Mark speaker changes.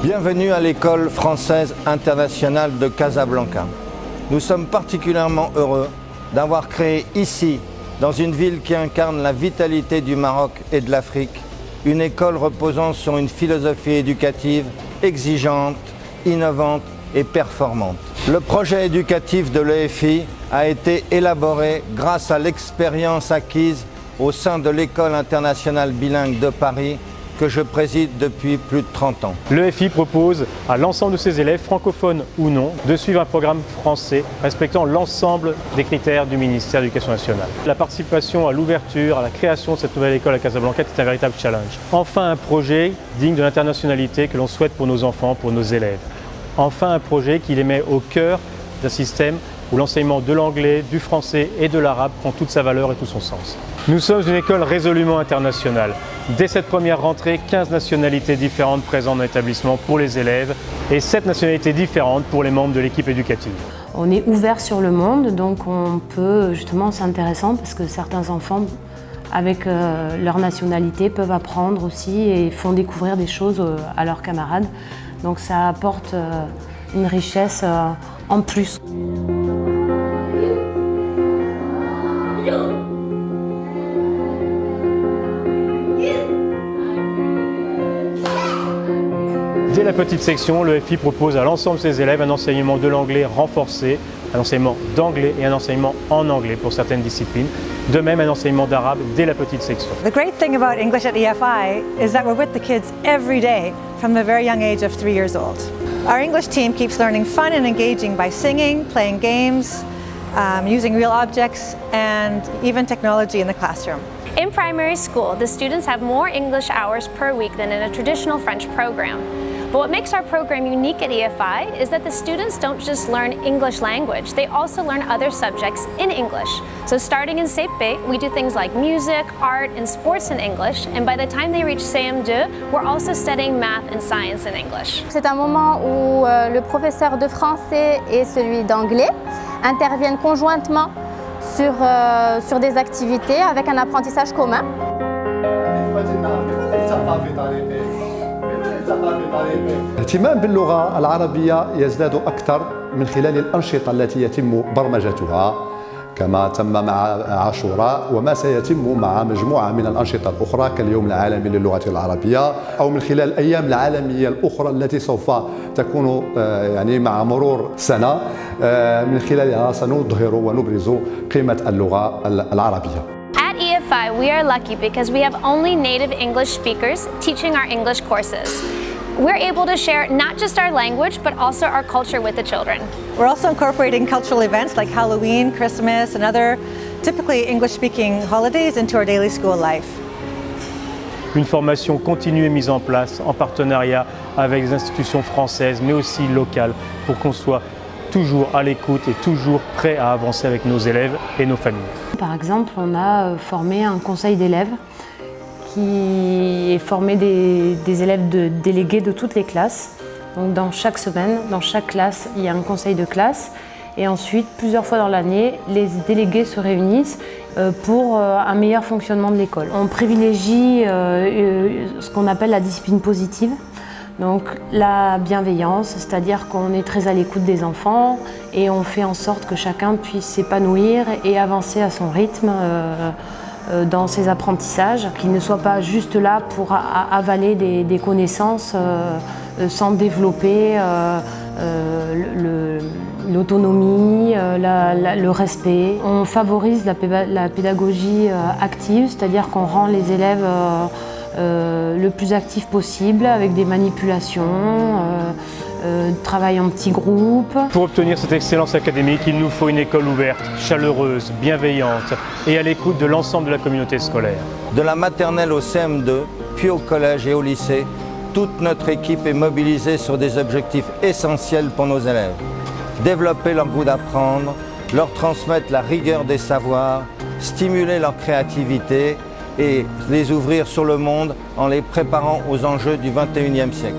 Speaker 1: Bienvenue à l'école française internationale de Casablanca. Nous sommes particulièrement heureux d'avoir créé ici, dans une ville qui incarne la vitalité du Maroc et de l'Afrique, une école reposant sur une philosophie éducative exigeante, innovante et performante. Le projet éducatif de l'EFI a été élaboré grâce à l'expérience acquise au sein de l'École internationale bilingue de Paris, que je préside depuis plus de 30 ans.
Speaker 2: L'EFI propose à l'ensemble de ses élèves, francophones ou non, de suivre un programme français respectant l'ensemble des critères du ministère de l'Éducation nationale. La participation à l'ouverture, à la création de cette nouvelle école à Casablanca est un véritable challenge. Enfin un projet digne de l'internationalité que l'on souhaite pour nos enfants, pour nos élèves. Enfin un projet qui les met au cœur d'un système où l'enseignement de l'anglais, du français et de l'arabe prend toute sa valeur et tout son sens. Nous sommes une école résolument internationale. Dès cette première rentrée, 15 nationalités différentes présentes dans l'établissement pour les élèves et 7 nationalités différentes pour les membres de l'équipe éducative.
Speaker 3: On est ouvert sur le monde, donc on peut justement, c'est intéressant parce que certains enfants, avec leur nationalité, peuvent apprendre aussi et font découvrir des choses à leurs camarades. Donc ça apporte une richesse en plus.
Speaker 2: Dès la petite section, l'EFI propose à l'ensemble de ses élèves un enseignement de l'anglais renforcé, un enseignement d'anglais et un enseignement en anglais pour certaines disciplines. De même, un enseignement d'arabe dès la petite section.
Speaker 4: The great thing about English at EFI is that we're with the kids every day from the very young age of 3 years old. Our English team keeps learning fun and engaging by singing, playing games, using real objects, and even technology in the classroom.
Speaker 5: In primary school, the students have more English hours per week than in a traditional French program. But what makes our program unique at EFI is that the students don't just learn English language, they also learn other subjects in English. So starting in CP, we do things like music, art, and sports in English, and by the time they reach CM2, we're also studying math and science in English.
Speaker 6: C'est un moment où le professeur de français et celui d'anglais interviennent conjointement sur des activités avec un apprentissage commun.
Speaker 7: الاهتمام باللغة العربية يزداد أكثر من خلال الأنشطة التي يتم برمجتها كما تم مع عاشوراء وما سيتم مع مجموعة من الأنشطة الأخرى كاليوم العالمي للغة العربية أو من خلال الأيام العالمية الأخرى التي سوف تكون يعني مع مرور سنة من خلالها سنظهر ونبرز قيمة اللغة العربية.
Speaker 5: At EFI, we are lucky because we have only native English speakers teaching our English courses. We're able to share not just our language, but also our culture with the children.
Speaker 4: We're also incorporating cultural events like Halloween, Christmas, and other typically English-speaking holidays into our daily school life.
Speaker 2: Une formation continue est mise en place en partenariat avec des institutions françaises, mais aussi locales, pour qu'on soit toujours à l'écoute et toujours prêt à avancer avec nos élèves et nos familles.
Speaker 3: Par exemple, on a formé un conseil d'élèves qui est formé des élèves délégués de toutes les classes. Donc dans chaque semaine, dans chaque classe, il y a un conseil de classe. Et ensuite, plusieurs fois dans l'année, les délégués se réunissent pour un meilleur fonctionnement de l'école. On privilégie ce qu'on appelle la discipline positive. Donc la bienveillance, c'est-à-dire qu'on est très à l'écoute des enfants et on fait en sorte que chacun puisse s'épanouir et avancer à son rythme dans ses apprentissages, qu'il ne soit pas juste là pour avaler des connaissances sans développer l'autonomie, le respect. On favorise la pédagogie active, c'est-à-dire qu'on rend les élèves le plus actifs possible avec des manipulations, travail en petits groupes.
Speaker 2: Pour obtenir cette excellence académique, il nous faut une école ouverte, chaleureuse, bienveillante et à l'écoute de l'ensemble de la communauté scolaire.
Speaker 1: De la maternelle au CM2, puis au collège et au lycée, toute notre équipe est mobilisée sur des objectifs essentiels pour nos élèves. Développer leur goût d'apprendre, leur transmettre la rigueur des savoirs, stimuler leur créativité et les ouvrir sur le monde en les préparant aux enjeux du XXIe siècle.